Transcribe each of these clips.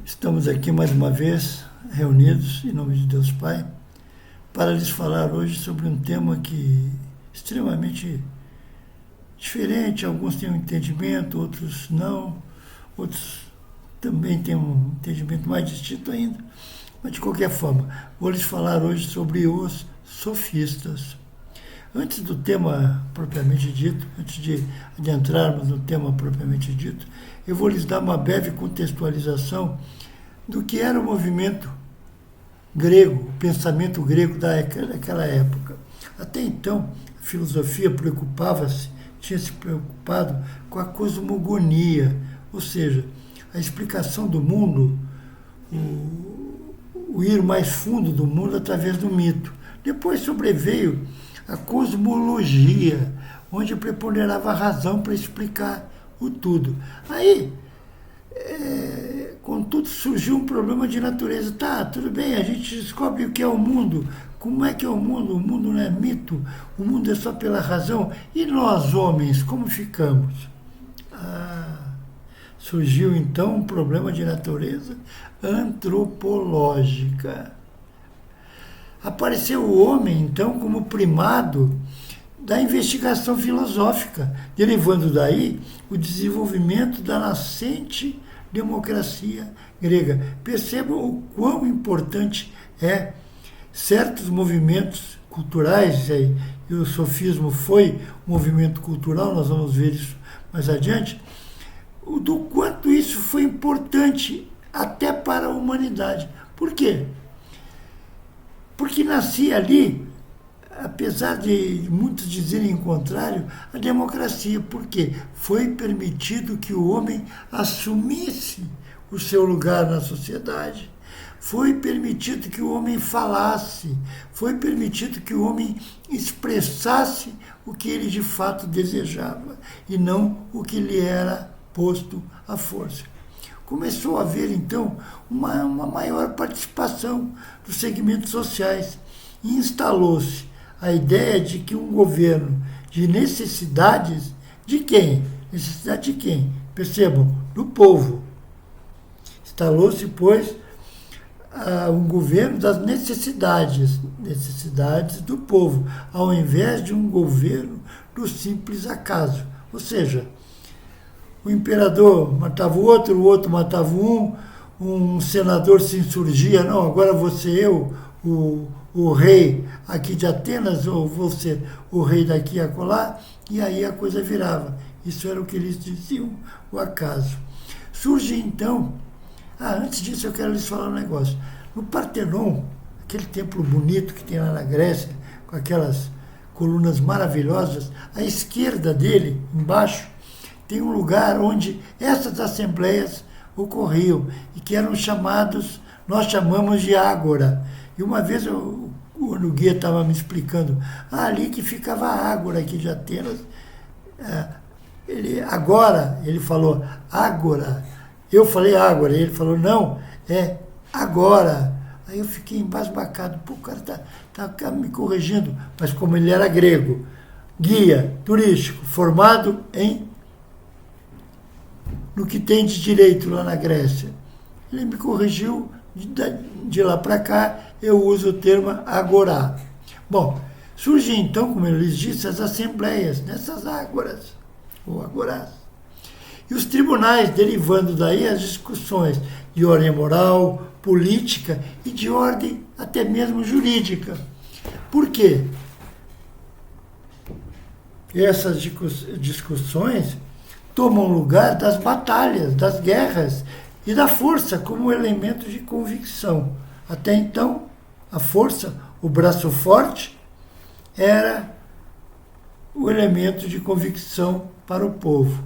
Estamos aqui mais uma vez reunidos em nome de Deus Pai para lhes falar hoje sobre um tema que é extremamente diferente. Alguns têm um entendimento, outros não, outros também têm um entendimento mais distinto ainda. Mas de qualquer forma, vou lhes falar hoje sobre os sofistas. Antes do tema propriamente dito, antes de adentrarmos no tema propriamente dito, eu vou lhes dar uma breve contextualização do que era o movimento grego, o pensamento grego daquela época. Até então, a filosofia tinha se preocupado com a cosmogonia, ou seja, a explicação do mundo, o ir mais fundo do mundo através do mito. Depois sobreveio a cosmologia, onde preponderava a razão para explicar o tudo. Aí, contudo, surgiu um problema de natureza. Tá, tudo bem, a gente descobre o que é o mundo. Como é que é o mundo? O mundo não é mito, o mundo é só pela razão. E nós, homens, como ficamos? Surgiu então um problema de natureza antropológica. Apareceu o homem, então, como primado da investigação filosófica, derivando daí o desenvolvimento da nascente democracia grega. Percebam o quão importante é certos movimentos culturais, e o sofismo foi um movimento cultural, nós vamos ver isso mais adiante, do quanto isso foi importante até para a humanidade. Por quê? Porque nascia ali, apesar de muitos dizerem o contrário, a democracia. Por quê? Foi permitido que o homem assumisse o seu lugar na sociedade. Foi permitido que o homem falasse. Foi permitido que o homem expressasse o que ele de fato desejava e não o que lhe era posto à força. Começou a haver, então, uma maior participação dos segmentos sociais e instalou-se a ideia de que um governo de necessidades de quem? Necessidade de quem? Percebam, do povo. Instalou-se, pois, um governo das necessidades do povo, ao invés de um governo do simples acaso. Ou seja, o imperador matava o outro matava um senador se insurgia, não, agora vou ser eu, o rei aqui de Atenas, ou vou ser o rei daqui e acolá, e aí a coisa virava. Isso era o que eles diziam, o acaso. Surge então, antes disso eu quero lhes falar um negócio. No Partenon, aquele templo bonito que tem lá na Grécia, com aquelas colunas maravilhosas, à esquerda dele, embaixo, tem um lugar onde essas assembleias ocorriam e que eram chamados, nós chamamos de ágora. E uma vez o guia estava me explicando, ali que ficava a ágora aqui de Atenas. Ele falou ágora. Eu falei ágora, ele falou, não, é agora. Aí eu fiquei embasbacado, o cara tá me corrigindo, mas como ele era grego, guia turístico, formado no que tem de direito lá na Grécia. Ele me corrigiu, de lá para cá eu uso o termo agorá. Bom, surgem então, como eu lhes disse, as assembleias, nessas ágoras, ou agorás. E os tribunais, derivando daí as discussões de ordem moral, política e de ordem até mesmo jurídica. Por quê? Essas discussões tomam lugar das batalhas, das guerras e da força como elemento de convicção. Até então, a força, o braço forte, era o elemento de convicção para o povo.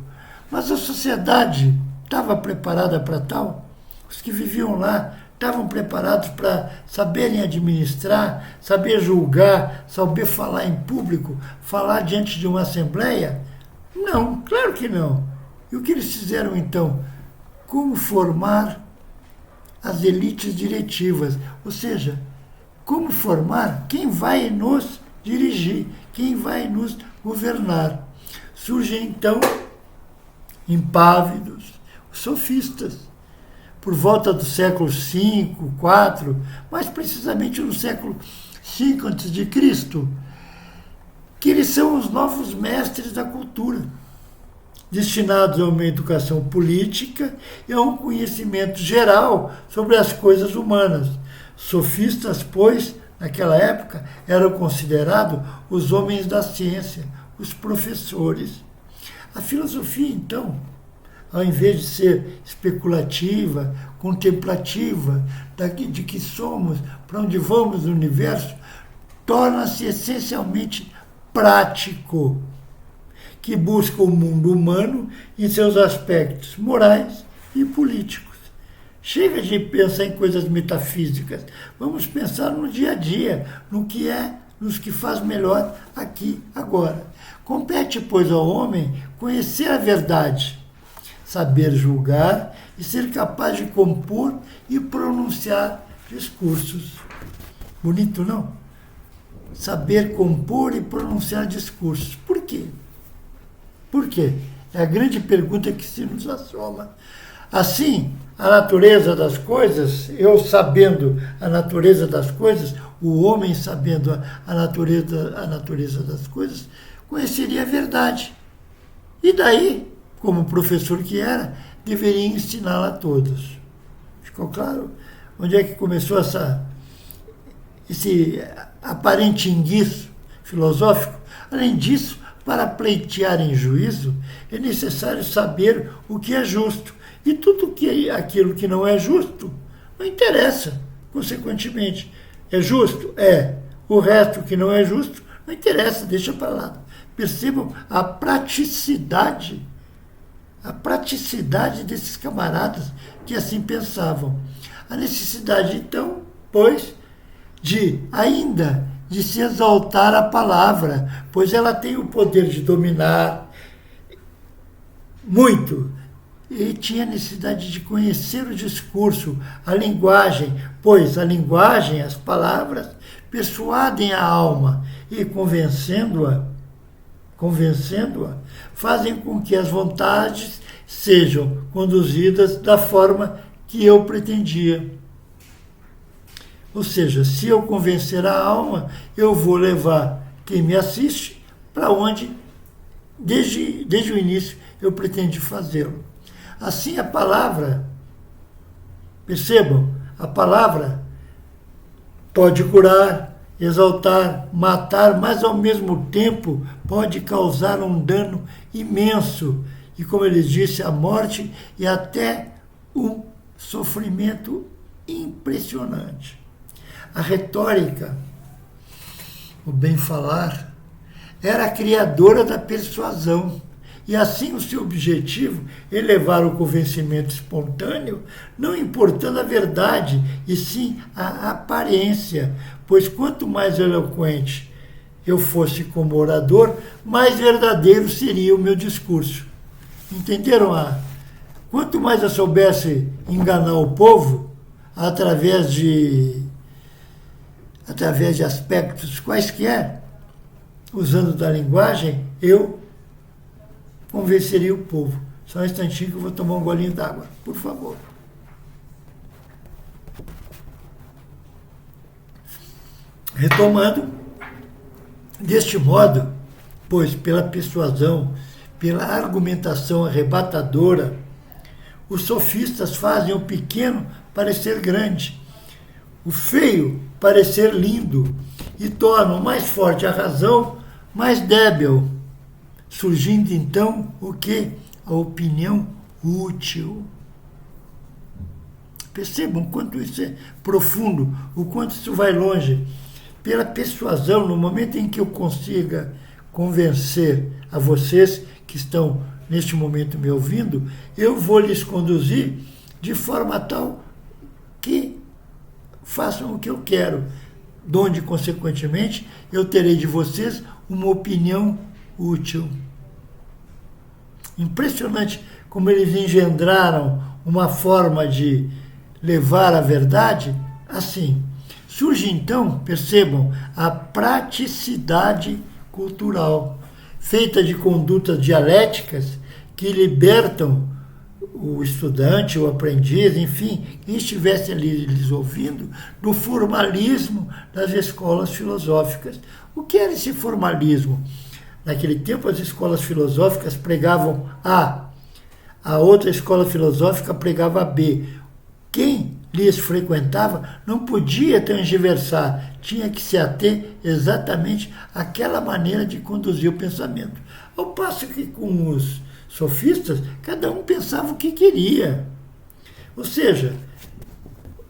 Mas a sociedade estava preparada para tal? Os que viviam lá estavam preparados para saberem administrar, saber julgar, saber falar em público, falar diante de uma assembleia? Não, claro que não. E o que eles fizeram então? Como formar as elites diretivas, ou seja, como formar quem vai nos dirigir, quem vai nos governar. Surgem então impávidos, os sofistas. por volta do século V, IV, mais precisamente no século V a.C., que eles são os novos mestres da cultura, destinados a uma educação política e a um conhecimento geral sobre as coisas humanas. Sofistas, pois, naquela época, eram considerados os homens da ciência, os professores. A filosofia, então, ao invés de ser especulativa, contemplativa, de que somos, para onde vamos no universo, torna-se essencialmente prático, que busca o mundo humano em seus aspectos morais e políticos. Chega de pensar em coisas metafísicas, vamos pensar no dia a dia, nos que faz melhor aqui, agora. Compete, pois, ao homem conhecer a verdade, saber julgar e ser capaz de compor e pronunciar discursos. Bonito, não? Saber compor e pronunciar discursos. Por quê? Por quê? É a grande pergunta que se nos assoma. Assim, a natureza das coisas, eu sabendo a natureza das coisas, o homem sabendo a natureza das coisas, conheceria a verdade. E daí, como professor que era, deveria ensiná-la a todos. Ficou claro? Onde é que começou esse aparente enguiço filosófico? Além disso, para pleitear em juízo, é necessário saber o que é justo. E tudo aquilo que não é justo, não interessa, consequentemente. É justo? É. O resto que não é justo, não interessa, deixa para lá. Percebam a praticidade desses camaradas que assim pensavam. A necessidade, então, pois, de se exaltar a palavra, pois ela tem o poder de dominar muito. E tinha necessidade de conhecer o discurso, a linguagem, pois a linguagem, as palavras, persuadem a alma e, convencendo-a, fazem com que as vontades sejam conduzidas da forma que eu pretendia. Ou seja, se eu convencer a alma, eu vou levar quem me assiste para onde, desde o início, eu pretendi fazê-lo. Assim a palavra, percebam, a palavra pode curar, exaltar, matar, mas ao mesmo tempo pode causar um dano imenso. E como ele disse, a morte e até um sofrimento impressionante. A retórica, o bem-falar, era a criadora da persuasão. E assim o seu objetivo é levar o convencimento espontâneo, não importando a verdade, e sim a aparência, pois quanto mais eloquente eu fosse como orador, mais verdadeiro seria o meu discurso. Entenderam? Quanto mais eu soubesse enganar o povo, através de aspectos quaisquer, usando da linguagem, eu convenceria o povo. Só um instantinho que eu vou tomar um golinho d'água, por favor. Retomando, deste modo, pois pela persuasão, pela argumentação arrebatadora, os sofistas fazem o pequeno parecer grande, o feio parecer lindo, e tornam mais forte a razão, mais débil, surgindo então o que? A opinião útil. Percebam o quanto isso é profundo, o quanto isso vai longe. Pela persuasão, no momento em que eu consiga convencer a vocês que estão neste momento me ouvindo, eu vou lhes conduzir de forma tal que façam o que eu quero, donde, consequentemente, eu terei de vocês uma opinião útil. Impressionante como eles engendraram uma forma de levar a verdade assim. Surge então, percebam, a praticidade cultural, feita de condutas dialéticas que libertam o estudante, o aprendiz, enfim, quem estivesse ali lhes ouvindo, do formalismo das escolas filosóficas. O que era esse formalismo? Naquele tempo, as escolas filosóficas pregavam a outra escola filosófica pregava B. Quem lhes frequentava não podia tergiversar, tinha que se ater exatamente àquela maneira de conduzir o pensamento. Ao passo que com os sofistas, cada um pensava o que queria. Ou seja,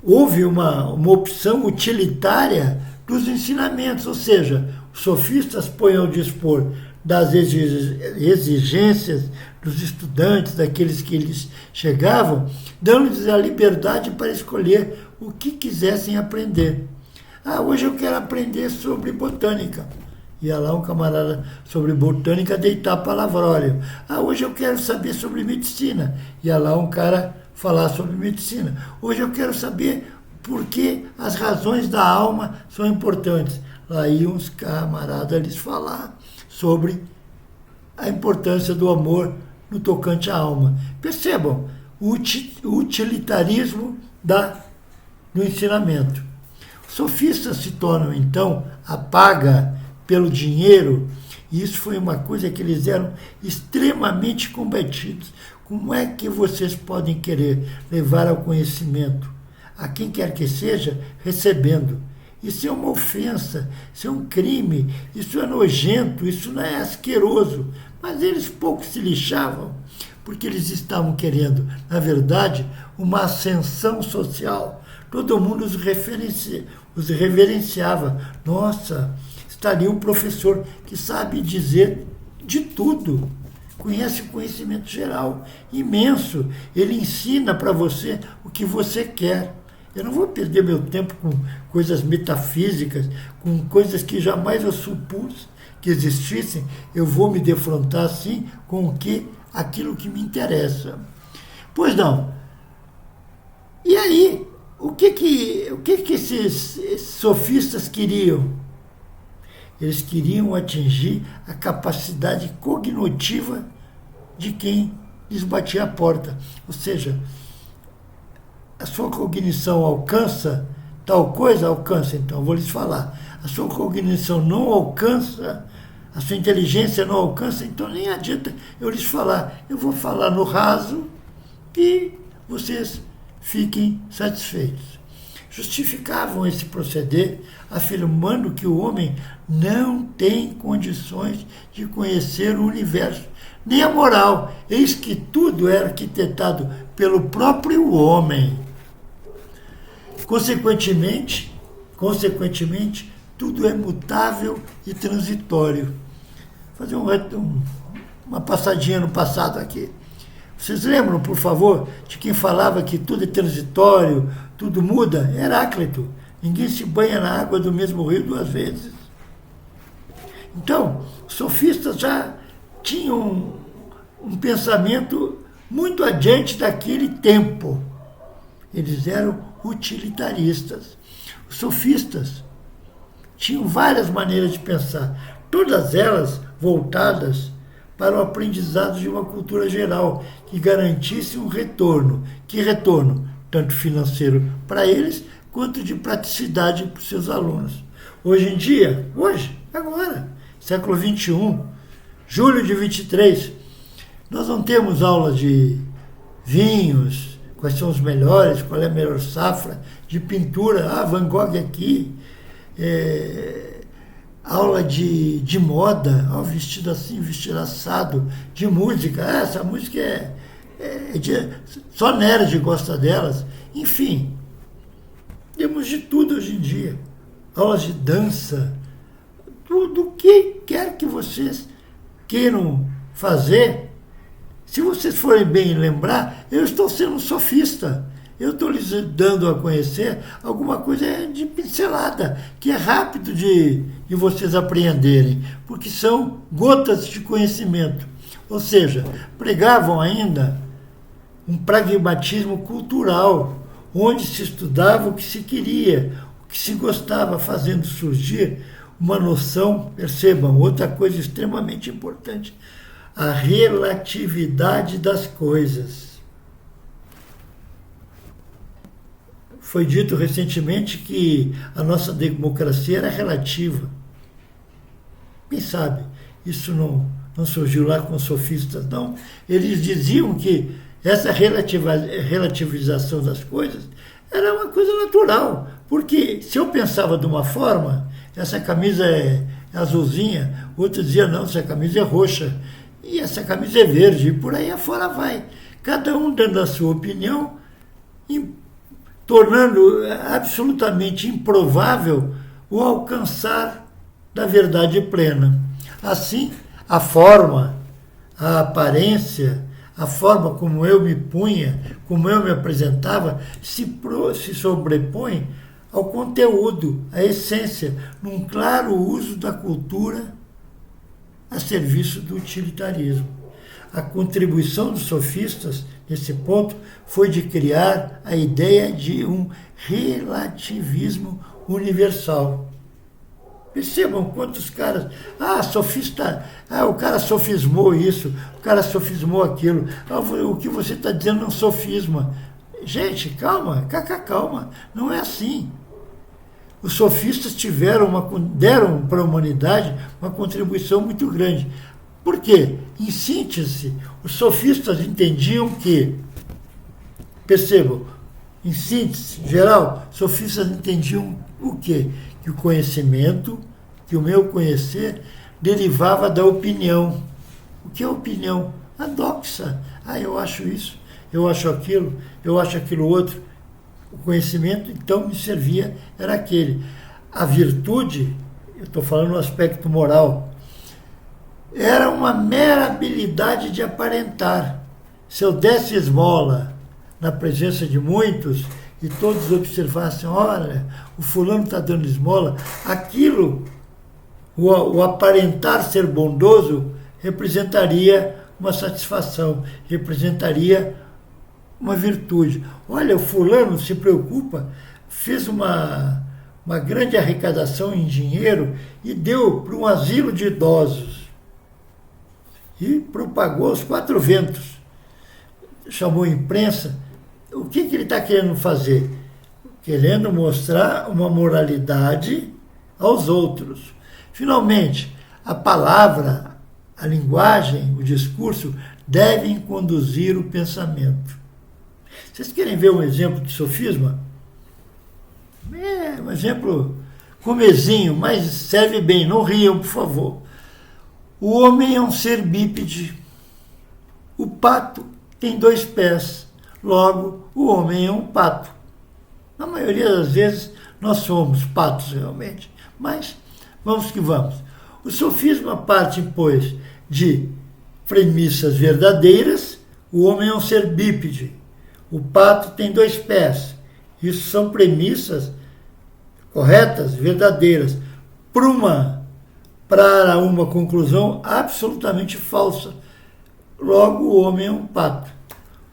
houve uma opção utilitária dos ensinamentos, ou seja, os sofistas põem ao dispor das exigências dos estudantes, daqueles que eles chegavam, dando-lhes a liberdade para escolher o que quisessem aprender. Hoje eu quero aprender sobre botânica. Ia lá um camarada sobre botânica deitar palavróleo. Hoje eu quero saber sobre medicina. Ia lá um cara falar sobre medicina. Hoje eu quero saber por que as razões da alma são importantes. Lá iam uns camaradas lhes falar sobre a importância do amor no tocante à alma. Percebam o utilitarismo do ensinamento. Os sofistas se tornam, então, a paga pelo dinheiro, e isso foi uma coisa que eles eram extremamente combatidos. Como é que vocês podem querer levar ao conhecimento a quem quer que seja, recebendo? Isso é uma ofensa, isso é um crime, isso é nojento, isso não é asqueroso. Mas eles pouco se lixavam, porque eles estavam querendo, na verdade, uma ascensão social. Todo mundo os reverenciava. Nossa, está ali um professor que sabe dizer de tudo, conhece o conhecimento geral imenso, ele ensina para você o que você quer. Eu não vou perder meu tempo com coisas metafísicas, com coisas que jamais eu supus que existissem. Eu vou me defrontar, sim, com aquilo que me interessa. Pois não. E aí, o que esses sofistas queriam? Eles queriam atingir a capacidade cognitiva de quem lhes batia a porta. Ou seja, a sua cognição alcança tal coisa, alcança, então, eu vou lhes falar. A sua cognição não alcança, a sua inteligência não alcança, então nem adianta eu lhes falar. Eu vou falar no raso e vocês fiquem satisfeitos. Justificavam esse proceder, afirmando que o homem não tem condições de conhecer o universo, nem a moral, eis que tudo é arquitetado pelo próprio homem. Consequentemente, tudo é mutável e transitório. Vou fazer uma passadinha no passado aqui. Vocês lembram, por favor, de quem falava que tudo é transitório, tudo muda? Heráclito. Ninguém se banha na água do mesmo rio duas vezes. Então, os sofistas já tinham um pensamento muito adiante daquele tempo. Eles eram utilitaristas. Os sofistas tinham várias maneiras de pensar, todas elas voltadas para o aprendizado de uma cultura geral que garantisse um retorno. Que retorno? Tanto financeiro para eles, quanto de praticidade para os seus alunos. Hoje em dia, agora, século XXI, julho de 23, nós não temos aula de vinhos, quais são os melhores, qual é a melhor safra, de pintura, Van Gogh aqui, aula de moda, vestido assim, vestido assado, de música, essa música só nerd gosta delas, enfim, temos de tudo hoje em dia, aulas de dança, tudo o que quer que vocês queiram fazer. Se vocês forem bem lembrar, eu estou sendo um sofista. Eu estou lhes dando a conhecer alguma coisa de pincelada, que é rápido de vocês apreenderem, porque são gotas de conhecimento. Ou seja, pregavam ainda um pragmatismo cultural, onde se estudava o que se queria, o que se gostava, fazendo surgir uma noção, percebam, outra coisa extremamente importante, a relatividade das coisas. Foi dito recentemente que a nossa democracia era relativa. Quem sabe isso não surgiu lá com os sofistas, não. Eles diziam que essa relativização das coisas era uma coisa natural, porque se eu pensava de uma forma, essa camisa é azulzinha, outro dizia, não, essa camisa é roxa, e essa camisa é verde, e por aí afora vai. Cada um dando a sua opinião, tornando absolutamente improvável o alcançar da verdade plena. Assim, a forma, a aparência, a forma como eu me punha, como eu me apresentava, se sobrepõe ao conteúdo, à essência, num claro uso da cultura a serviço do utilitarismo. A contribuição dos sofistas, nesse ponto, foi de criar a ideia de um relativismo universal. Percebam quantos caras... sofista... o cara sofismou isso, o cara sofismou aquilo. O que você está dizendo não sofisma. Gente, calma, calma. Não é assim. Os sofistas deram para a humanidade uma contribuição muito grande. Por quê? Em síntese, os sofistas entendiam que... Percebam, em síntese geral, os sofistas entendiam o quê? Que o conhecimento, que o meu conhecer, derivava da opinião. O que é opinião? A doxa. Eu acho isso, eu acho aquilo, eu acho aquilo outro. O conhecimento, então, me servia, era aquele. A virtude, eu estou falando no aspecto moral, era uma mera habilidade de aparentar. Se eu desse esmola na presença de muitos, e todos observassem, olha, o fulano está dando esmola, aquilo, o aparentar ser bondoso, representaria uma satisfação, representaria uma virtude. Olha, o fulano se preocupa, fez uma grande arrecadação em dinheiro e deu para um asilo de idosos. E propagou aos 4 ventos. Chamou a imprensa. O que ele está querendo fazer? Querendo mostrar uma moralidade aos outros. Finalmente, a palavra, a linguagem, o discurso devem conduzir o pensamento. Vocês querem ver um exemplo de sofisma? Um exemplo comezinho, mas serve bem, não riam, por favor. O homem é um ser bípede. O pato tem 2 pés. Logo, o homem é um pato. Na maioria das vezes, nós somos patos realmente. Mas, vamos que vamos. O sofisma parte, pois, de premissas verdadeiras. O homem é um ser bípede. O pato tem 2 pés. Isso são premissas corretas, verdadeiras, para uma conclusão absolutamente falsa. Logo, o homem é um pato.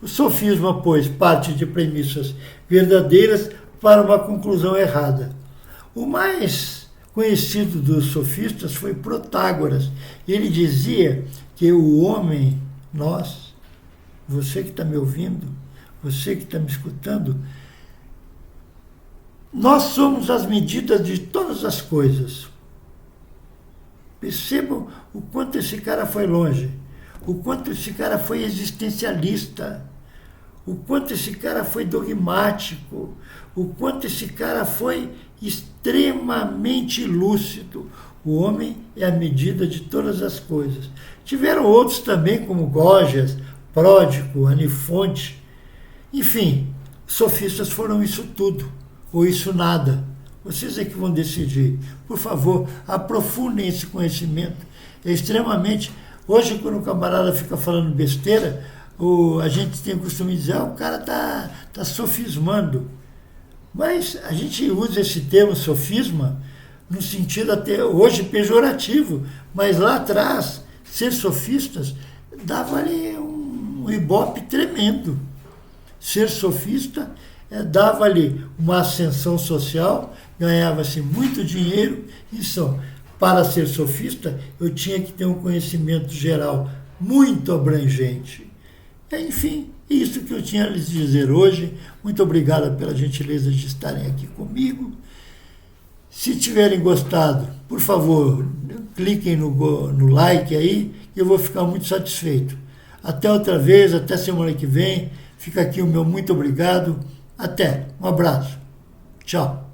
O sofisma, pois, parte de premissas verdadeiras para uma conclusão errada. O mais conhecido dos sofistas foi Protágoras. Ele dizia que o homem, nós, você que está me ouvindo, você que está me escutando, nós somos as medidas de todas as coisas. Percebam o quanto esse cara foi longe, o quanto esse cara foi existencialista, o quanto esse cara foi dogmático, o quanto esse cara foi extremamente lúcido. O homem é a medida de todas as coisas. Tiveram outros também, como Gorgias, Pródico, Anifonte. Enfim, sofistas foram isso tudo, ou isso nada. Vocês é que vão decidir. Por favor, aprofundem esse conhecimento. É extremamente... Hoje, quando o camarada fica falando besteira, a gente tem o costume de dizer, o cara está sofismando. Mas a gente usa esse termo sofisma no sentido até hoje pejorativo, mas lá atrás, ser sofistas dava-lhe um ibope tremendo. Ser sofista dava-lhe uma ascensão social, ganhava-se muito dinheiro, para ser sofista, eu tinha que ter um conhecimento geral muito abrangente. Enfim, isso que eu tinha a lhes dizer hoje. Muito obrigado pela gentileza de estarem aqui comigo. Se tiverem gostado, por favor, cliquem no like aí, que eu vou ficar muito satisfeito. Até outra vez, até semana que vem. Fica aqui o meu muito obrigado. Até. Um abraço. Tchau.